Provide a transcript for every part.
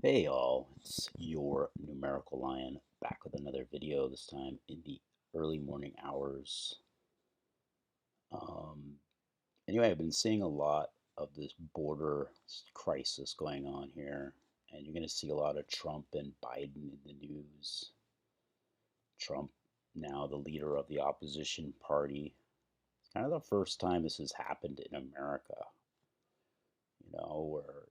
Hey all, it's your numerical lion back with another video, this time in the early morning hours. Um, anyway, I've been seeing a lot of this border crisis going on here, and you're going to see a lot of Trump and Biden in the news. Trump, now the leader of the opposition party. It's kind of the first time this has happened in America, where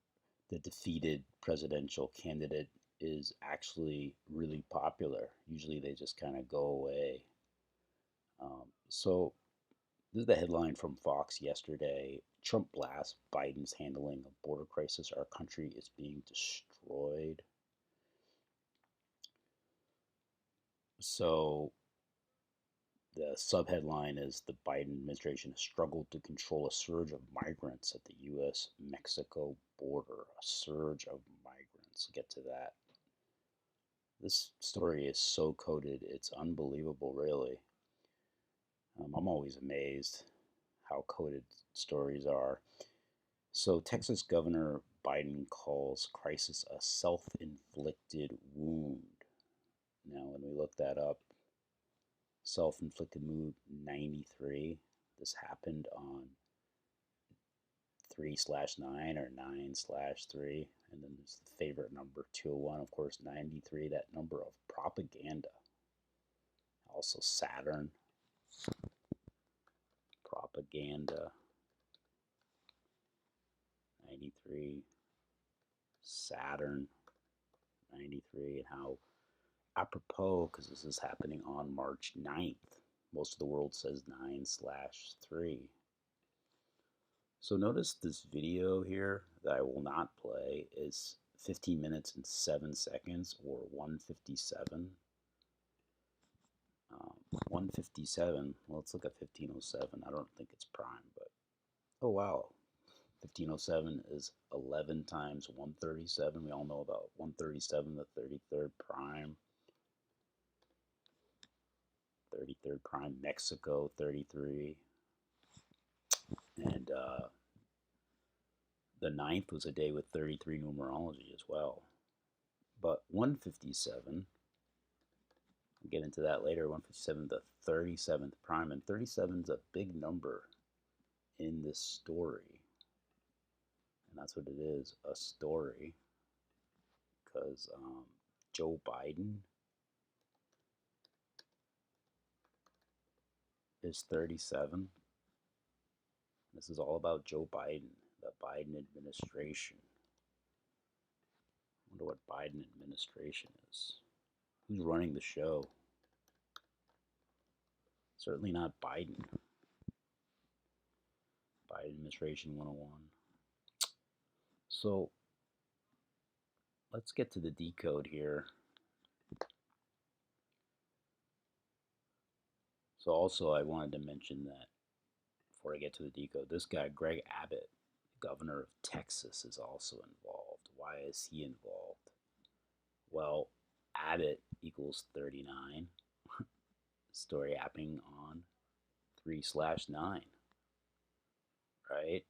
the defeated presidential candidate is actually really popular. Usually they just kind of go away. So this is the headline from Fox yesterday. Trump blasts Biden's handling of border crisis. Our country is being destroyed. So the subheadline is the Biden administration has struggled to control a surge of migrants at the U.S. Mexico border. A surge of migrants. Get to that. This story is so coded, it's unbelievable, really. I'm always amazed how coded stories are. So, Texas Governor Biden calls crisis a self inflicted wound. Now, when we look that up, self inflicted wound 93, this happened on 3/9 or 9/3. And then there's the favorite number 201, of course, 93, that number of propaganda. Also, Saturn, propaganda 93, Saturn 93, and how apropos, because this is happening on March 9th. Most of the world says 9/3. So notice this video here that I will not play is 15 minutes and 7 seconds, or 157. 157, well, let's look at 1507. I don't think it's prime, but oh wow. 1507 is 11 times 137. We all know about 137, the 33rd prime. 33rd prime, Mexico 33. And the ninth was a day with 33 numerology as well. But 157, we'll get into that later. 157, the 37th prime. And 37 is a big number in this story. And that's what it is, a story. Because Joe Biden is 37. This is all about Joe Biden, the Biden administration. I wonder what Biden administration is. Who's running the show? Certainly not Biden. Biden administration 101. So let's get to the decode here. So also I wanted to mention that before I get to the decode, this guy, Greg Abbott, governor of Texas, is also involved. Why is he involved? Well, Abbott equals 39. Story happening on 3/9, right?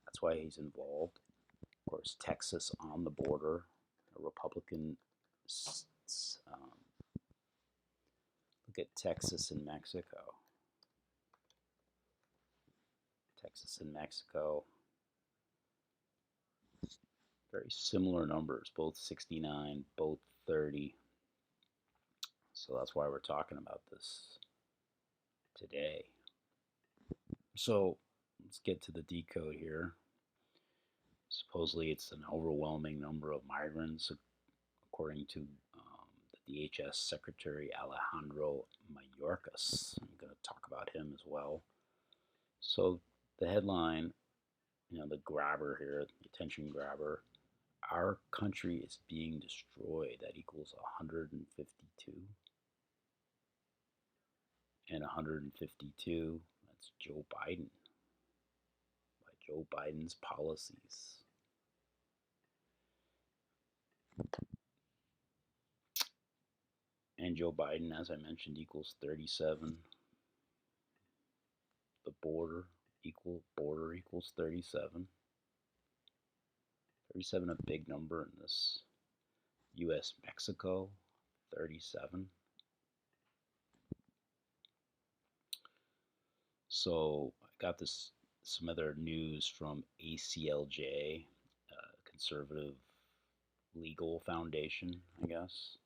That's why he's involved. Of course, Texas on the border, a Republican. Um, Look at Texas and Mexico. Texas and Mexico, very similar numbers, both 69, both 30. So that's why we're talking about this today. So let's get to the decode here. Supposedly, it's an overwhelming number of migrants, according to the DHS Secretary Alejandro Mayorkas. I'm going to talk about him as well. So the headline, the grabber here, the attention grabber, our country is being destroyed. That equals 152. And 152, that's Joe Biden, by Joe Biden's policies. And Joe Biden, as I mentioned, equals 37. The border equals 37. 37, a big number in this U.S. Mexico 37. So I got some other news from ACLJ, Conservative Legal Foundation, I guess.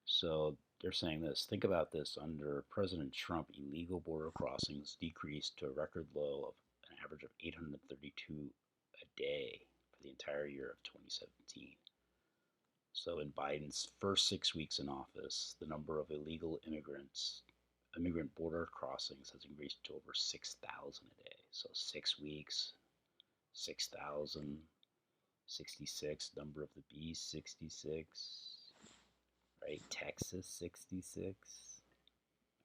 So they're saying this. Think about this. Under President Trump, illegal border crossings decreased to a record low of an average of 832 a day for the entire year of 2017. So in Biden's first 6 weeks in office, the number of illegal immigrant border crossings has increased to over 6,000 a day. So 6 weeks, 6,000, 66, number of the beast, 66. Right? Texas 66.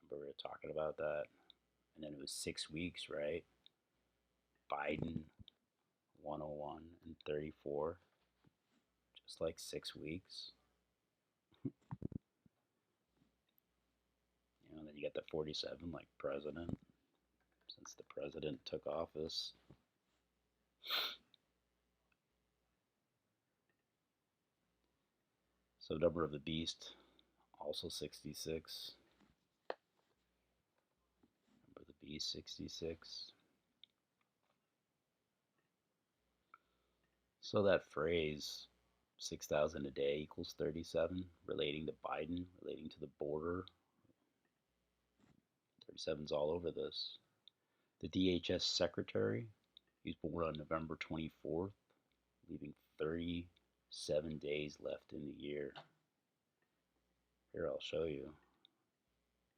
Remember we were talking about that? And then it was 6 weeks, right? Biden 101 and 34. Just like 6 weeks. And then you got the 47 like president. Since the president took office. So number of the beast, also 66. Number of the beast, 66. So that phrase, 6,000 a day equals 37, relating to Biden, relating to the border. 37's all over this. The DHS secretary, he was born on November 24th, leaving 37 days left in the year. Here, I'll show you.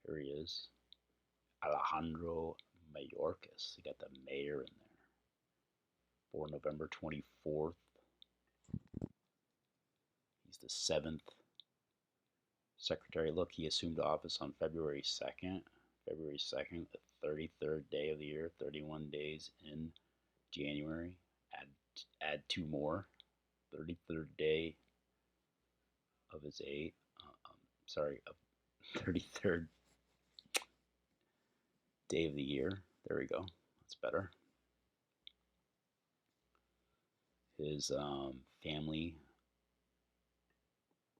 Here he is. Alejandro Mayorkas. You got the mayor in there. Born November 24th. He's the 7th secretary. Look, he assumed office on February 2nd. February 2nd, the 33rd day of the year, 31 days in January. Add two more. 33rd day of his of 33rd day of the year. There we go. That's better. His family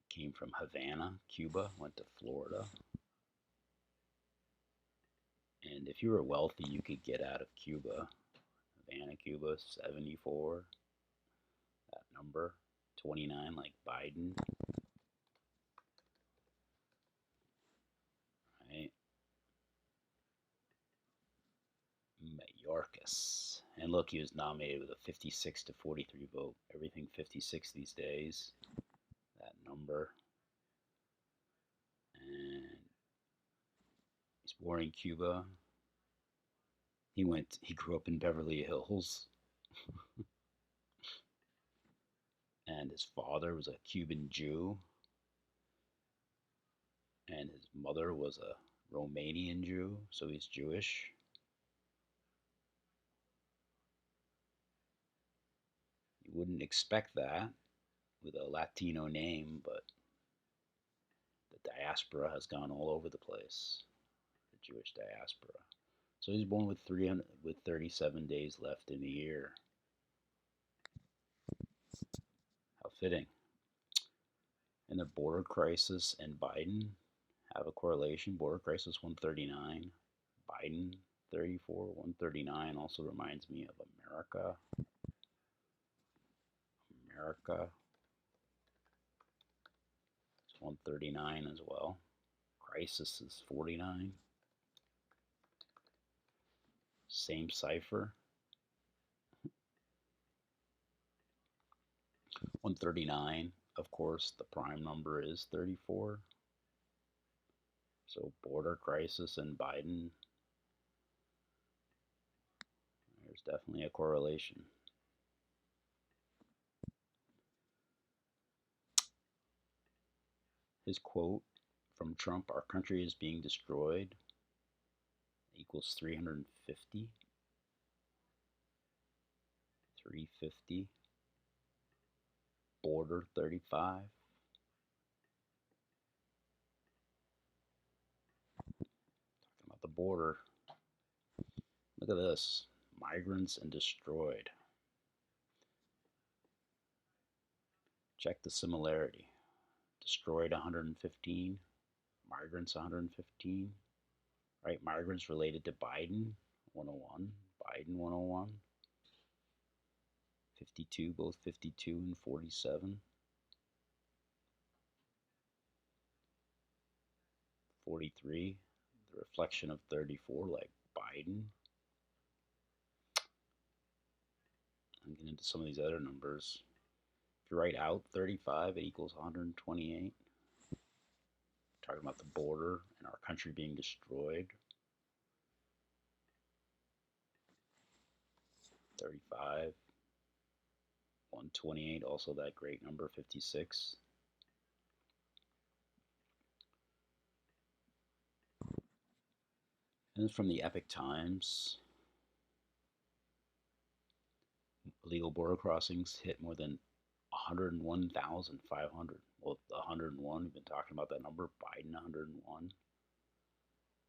came from Havana, Cuba, went to Florida. And if you were wealthy, you could get out of Cuba. Havana, Cuba, 74. That number. 29, like Biden. Right? Mayorkas. And look, he was nominated with a 56 to 43 vote. Everything 56 these days. That number. And he's born in Cuba. He grew up in Beverly Hills. And his father was a Cuban Jew. And his mother was a Romanian Jew, so he's Jewish. You wouldn't expect that with a Latino name, but the diaspora has gone all over the place. The Jewish diaspora. So he's born with 37 days left in the year. How fitting. And the border crisis and Biden have a correlation. Border crisis 139, Biden 34. 139 also reminds me of America. It's 139 as well. Crisis is 49. Same cipher. 139, of course, the prime number is 34. So border crisis and Biden, there's definitely a correlation. His quote from Trump, "Our country is being destroyed," equals 350. 350. Border 35. Talking about the border. Look at this. Migrants and destroyed. Check the similarity. Destroyed 115, migrants 115, right? Migrants related to Biden 101, Biden 101, 52, both 52 and 47, 43, the reflection of 34 like Biden. I'm getting into some of these other numbers. If you write out 35, it equals 128. Talking about the border and our country being destroyed. 35, 128, also that great number, 56. And from the Epoch Times, illegal border crossings hit more than 101,500. Well, 101, we've been talking about that number, Biden 101.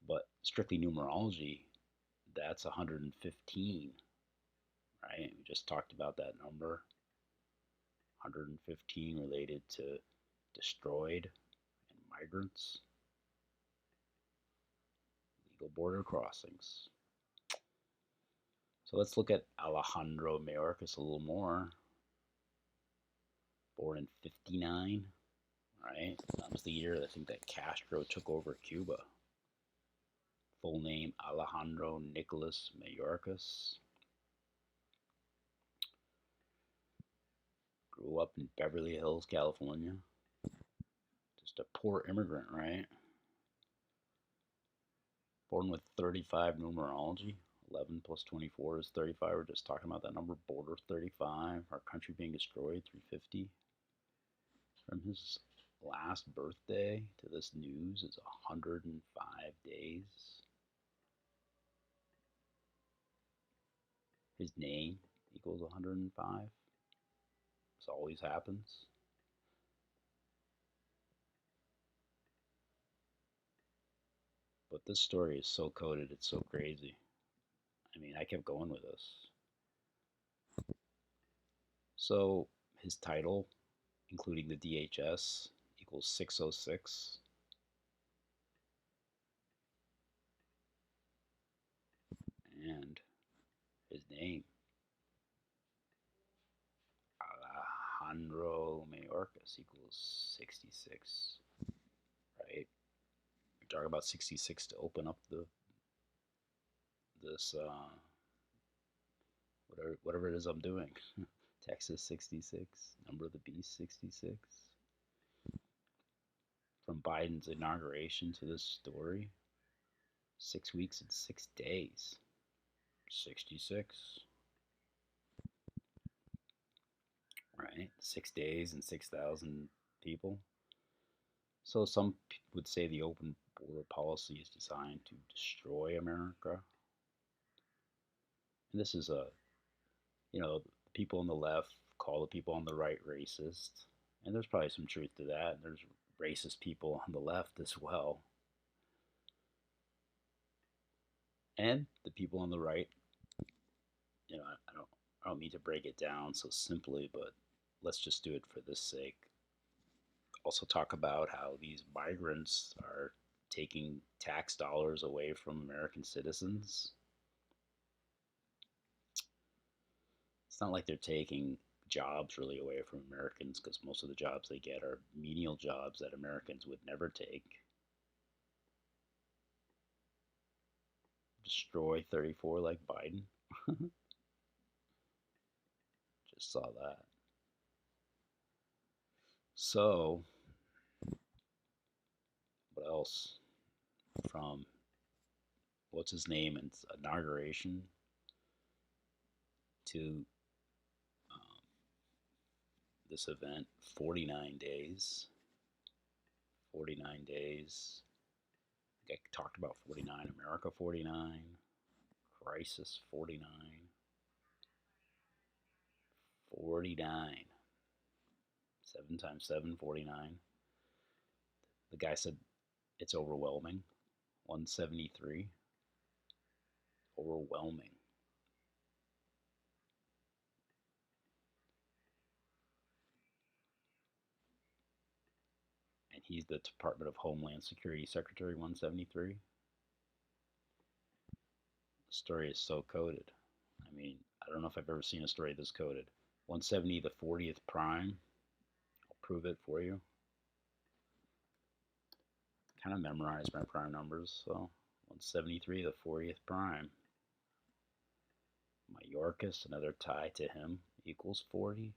But strictly numerology, that's 115, right? We just talked about that number. 115 related to destroyed and migrants. Legal border crossings. So let's look at Alejandro Mayorkas a little more. Born in 59, right? That was the year I think that Castro took over Cuba. Full name Alejandro Nicolas Mayorkas. Grew up in Beverly Hills, California. Just a poor immigrant, right? Born with 35 numerology. 11 plus 24 is 35. We're just talking about that number. Border 35. Our country being destroyed, 350. From his last birthday to this news is 105 days. His name equals 105. This always happens. But this story is so coded, it's so crazy. I mean, I kept going with this. So his title, including the DHS, equals 606. And his name, Alejandro Mayorkas, equals 66. Right? We're talking about 66 to open up this whatever it is I'm doing. Texas 66, number of the beast 66. From Biden's inauguration to this story, 6 weeks and 6 days. 66. Right? 6 days and 6,000 people. So some would say the open border policy is designed to destroy America. And this is the people on the left call the people on the right racist. And there's probably some truth to that. There's racist people on the left as well. And the people on the right, I don't mean to break it down so simply, but let's just do it for this sake. Also talk about how these migrants are taking tax dollars away from American citizens. It's not like they're taking jobs really away from Americans, because most of the jobs they get are menial jobs that Americans would never take. Destroy 34 like Biden. Just saw that. So, what else? From what's his name and inauguration to this event, 49 days. 49 days. I talked about 49, America 49, Crisis 49, 49. 7 times 7, 49. The guy said it's overwhelming. 173. Overwhelming. He's the Department of Homeland Security Secretary 173. The story is so coded. I mean, I don't know if I've ever seen a story this coded. 170, the 40th prime. I'll prove it for you. Kind of memorized my prime numbers, so 173, the 40th prime. Mayorkas, another tie to him, equals 40.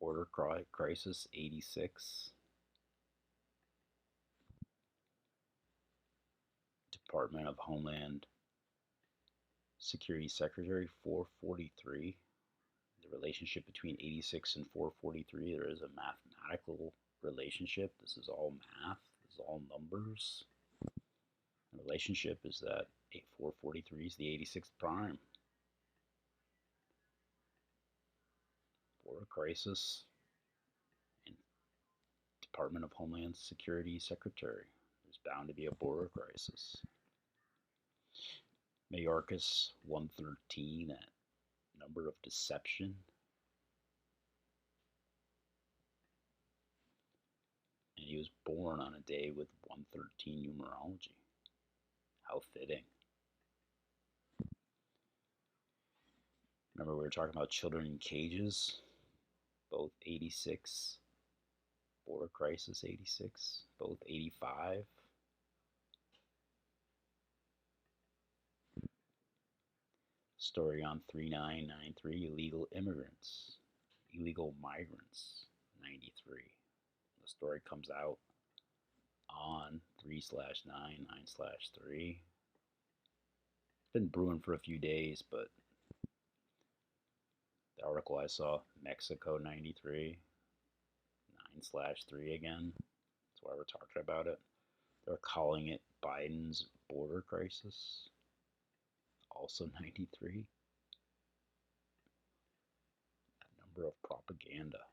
Border crisis, 86. Department of Homeland Security Secretary, 443. The relationship between 86 and 443, there is a mathematical relationship. This is all math. This is all numbers. The relationship is that 443 is the 86th prime. Border crisis and Department of Homeland Security Secretary. There's bound to be a border crisis. Mayorkas 113, that number of deception. And he was born on a day with 113 numerology. How fitting. Remember we were talking about children in cages? Both 86. Border crisis 86. Both 85. Story on 3993, illegal immigrants. Illegal migrants 93. The story comes out on 3/9, 9/3. It's been brewing for a few days, but the article I saw, Mexico 93, 9/3 again. That's why we're talking about it. They're calling it Biden's border crisis, also 93. That number of propaganda.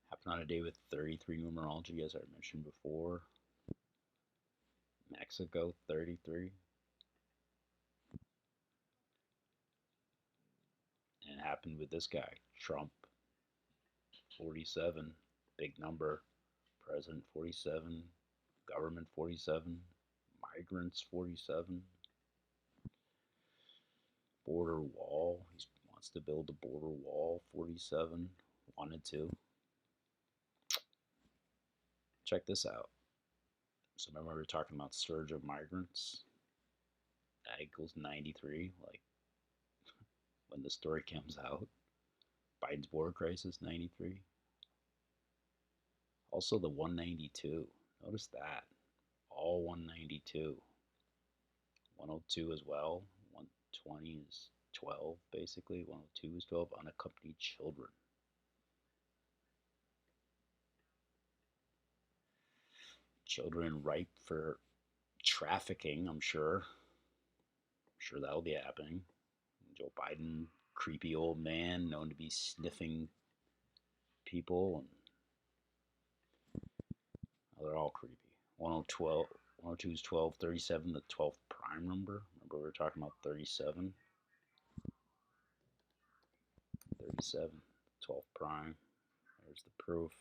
Happened on a day with 33 numerology, as I mentioned before. Mexico 33. And it happened with this guy, Trump 47, big number. President 47, government 47, migrants 47, border wall. He wants to build a border wall 47, wanted to. Check this out. So remember we were talking about surge of migrants? That equals 93, like when the story comes out. Biden's border crisis, 93. Also the 192. Notice that. All 192. 102 as well. 120 is 12, basically. 102 is 12. Unaccompanied children. Children ripe for trafficking, I'm sure. I'm sure that'll be happening. Joe Biden, creepy old man known to be sniffing people, and they're all creepy. 102 is 12, 37, the 12th prime number. Remember we were talking about 37? 37, 12th prime. There's the proof.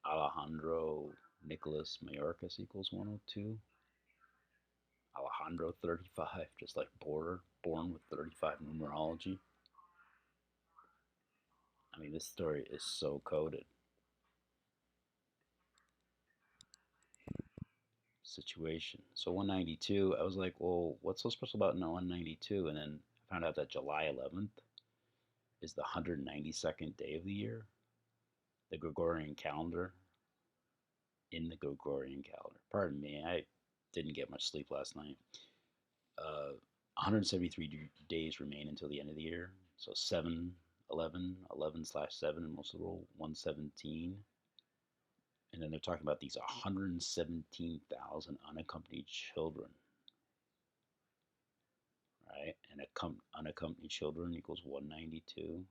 Alejandro Nicholas Mayorkas equals 102. Alejandro 35, just like born with 35 numerology. I mean, this story is so coded. Situation. So 192, I was like, well, what's so special about 192? And then I found out that July 11th is the 192nd day of the year, the Gregorian calendar, in the Gregorian calendar. Pardon me, I didn't get much sleep last night. 173 days remain until the end of the year. So 7, 11, 11/7, and most of the world, 117. And then they're talking about these 117,000 unaccompanied children, right? And unaccompanied children equals 192.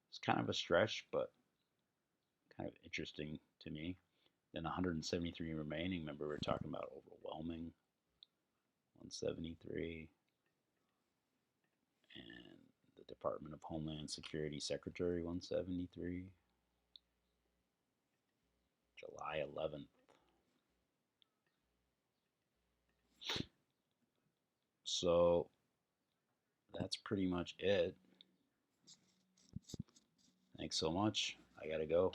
It's kind of a stretch, but kind of interesting to me. Then 173 remaining. Remember, we were talking about overwhelming. 173. Department of Homeland Security Secretary 173. July 11th. So that's pretty much it. Thanks so much. I gotta go.